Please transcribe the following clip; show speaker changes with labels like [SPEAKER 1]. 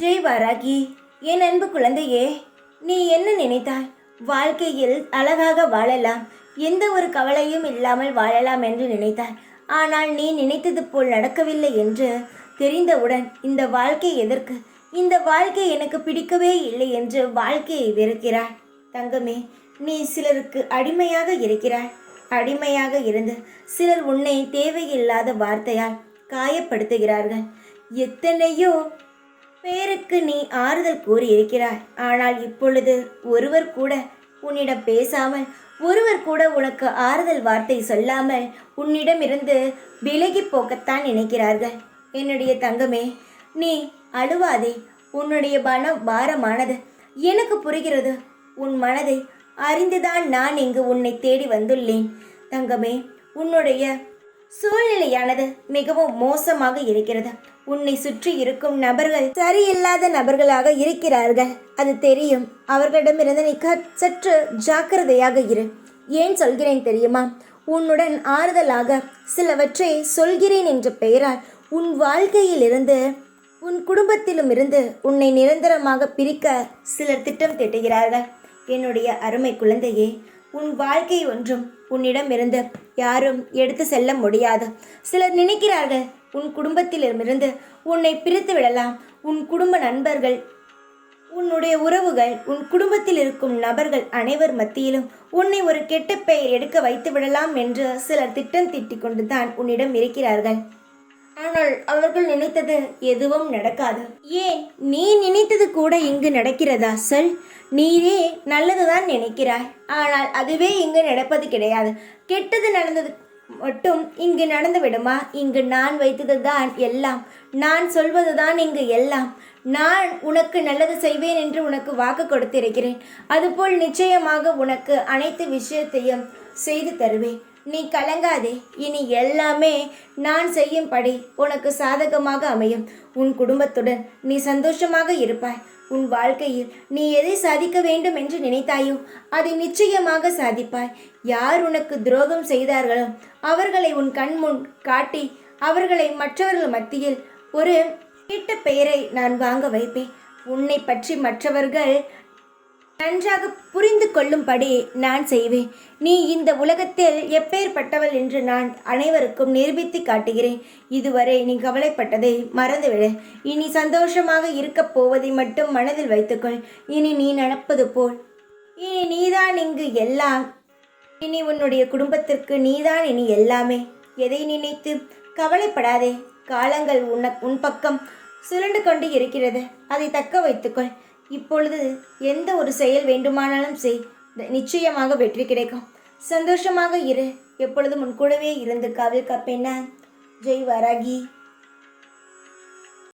[SPEAKER 1] ஜெய் வாராகி, என் அன்பு குழந்தையே, நீ என்ன நினைத்தாய்? வாழ்க்கையில் அழகாக வாழலாம், எந்த ஒரு கவலையும் இல்லாமல் வாழலாம் என்று நினைத்தாய். ஆனால் நீ நினைத்தது போல் நடக்கவில்லை என்று தெரிந்தவுடன் இந்த வாழ்க்கை எதற்கு, இந்த வாழ்க்கை எனக்கு பிடிக்கவே இல்லை என்று வாழ்க்கையை வெறுக்கிறாய். தங்கமே, நீ சிலருக்கு அடிமையாக இருக்கிறாய். அடிமையாக இருந்து சிலர் உன்னை தேவையில்லாத வார்த்தையால் காயப்படுத்துகிறார்கள். எத்தனையோ பேருக்கு நீ ஆறுதல் கூறி இருக்கிறாய். ஆனால் இப்பொழுது ஒருவர் கூட உன்னிடம் பேசாமல், ஒருவர் கூட உனக்கு ஆறுதல் வார்த்தை சொல்லாமல் உன்னிடமிருந்து விலகி போக்கத்தான் நினைக்கிறார்கள். என்னுடைய தங்கமே, நீ அழுவாதே. உன்னுடைய மனம் பாரமானது எனக்கு புரிகிறது. உன் மனதை அறிந்துதான் நான் இங்கு உன்னை தேடி வந்துள்ளேன். தங்கமே, உன்னுடைய சூழ்நிலையானது மிகவும் மோசமாக இருக்கிறது. உன்னை சுற்றி இருக்கும் நபர்கள் சரியில்லாத நபர்களாக இருக்கிறார்கள், அது தெரியும். அவர்களிடமிருந்து நீ சற்று ஜாக்கிரதையாக இரு. ஏன் சொல்கிறேன் தெரியுமா? உன்னுடன் ஆறுதலாக சிலவற்றை சொல்கிறேன் என்ற பெயரால் உன் வாழ்க்கையிலிருந்து, உன் குடும்பத்திலும் இருந்து உன்னை நிரந்தரமாக பிரிக்க சிலர் திட்டம் தீட்டுகிறார்கள். என்னுடைய அருமை குழந்தையே, உன் வாழ்க்கை ஒன்றும் உன்னிடமிருந்து யாரும் எடுத்து செல்ல முடியாது. சிலர் நினைக்கிறார்கள் உன் குடும்பத்திலிருந்து உன்னை பிரித்து விடலாம். உன் குடும்ப நண்பர்கள், உன்னுடைய உறவுகள், உன் குடும்பத்தில் இருக்கும் நபர்கள் அனைவர் மத்தியிலும் உன்னை ஒரு கெட்ட பெயர் எடுக்க வைத்து விடலாம் என்று சிலர் திட்டம் தீட்டிக் கொண்டுதான் உன்னிடம் இருக்கிறார்கள். ஆனால் அவர்கள் நினைத்தது எதுவும் நடக்காது. ஏன், நீ நினைத்தது கூட இங்கு நடக்கிறதா? சொல். நீயே நல்லதுதான் நினைக்கிறாய், ஆனால் அதுவே இங்கு நடப்பது கிடையாது. கெட்டது நடந்தது மட்டும் இங்கு நடந்து விடுமா? இங்கு நான் வைத்தது தான் எல்லாம், நான் சொல்வது தான் இங்கு எல்லாம். நான் உனக்கு நல்லது செய்வேன் என்று உனக்கு வாக்கு கொடுத்திருக்கிறேன். அதுபோல் நிச்சயமாக உனக்கு அனைத்து விஷயத்தையும் செய்து தருவேன். நீ கலங்காதே. இனி எல்லாமே நான் செய்யும்படி உனக்கு சாதகமாக அமையும். உன் குடும்பத்துடன் நீ சந்தோஷமாக இருப்பாய். உன் வாழ்க்கையில் நீ எதை சாதிக்க வேண்டும் என்று நினைத்தாயோ அதை நிச்சயமாக சாதிப்பாய். யார் உனக்கு துரோகம் செய்தார்களோ அவர்களை உன் கண் முன் காட்டி அவர்களை மற்றவர்கள் மத்தியில் ஒரு கெட்ட பெயரை நான் வாங்க வைப்பேன். உன்னை பற்றி மற்றவர்கள் நன்றாக புரிந்து கொள்ளும்படி நான் செய்வேன். நீ இந்த உலகத்தில் எப்பேற்பட்டவள் என்று நான் அனைவருக்கும் நிரூபித்து காட்டுகிறேன். இதுவரை நீ கவலைப்பட்டதை மறந்துவிடு. இனி சந்தோஷமாக இருக்கப் போவதை மட்டும் மனதில் வைத்துக்கொள். இனி நீ நடப்பது போல் இனி நீதான் இங்கு எல்லாம். இனி உன்னுடைய குடும்பத்திற்கு நீதான் இனி எல்லாமே. எதை நினைத்து கவலைப்படாதே. காலங்கள் உன் பக்கம் சுழண்டு கொண்டு இருக்கிறது, அதை தக்க வைத்துக்கொள். இப்பொழுது எந்த ஒரு செயல் வேண்டுமானாலும் செய், நிச்சயமாக வெற்றி கிடைக்கும். சந்தோஷமாக இரு. எப்பொழுதும் உன் கூடவே இருந்து காவல் காப்பேன். ஜெய் வாராகி.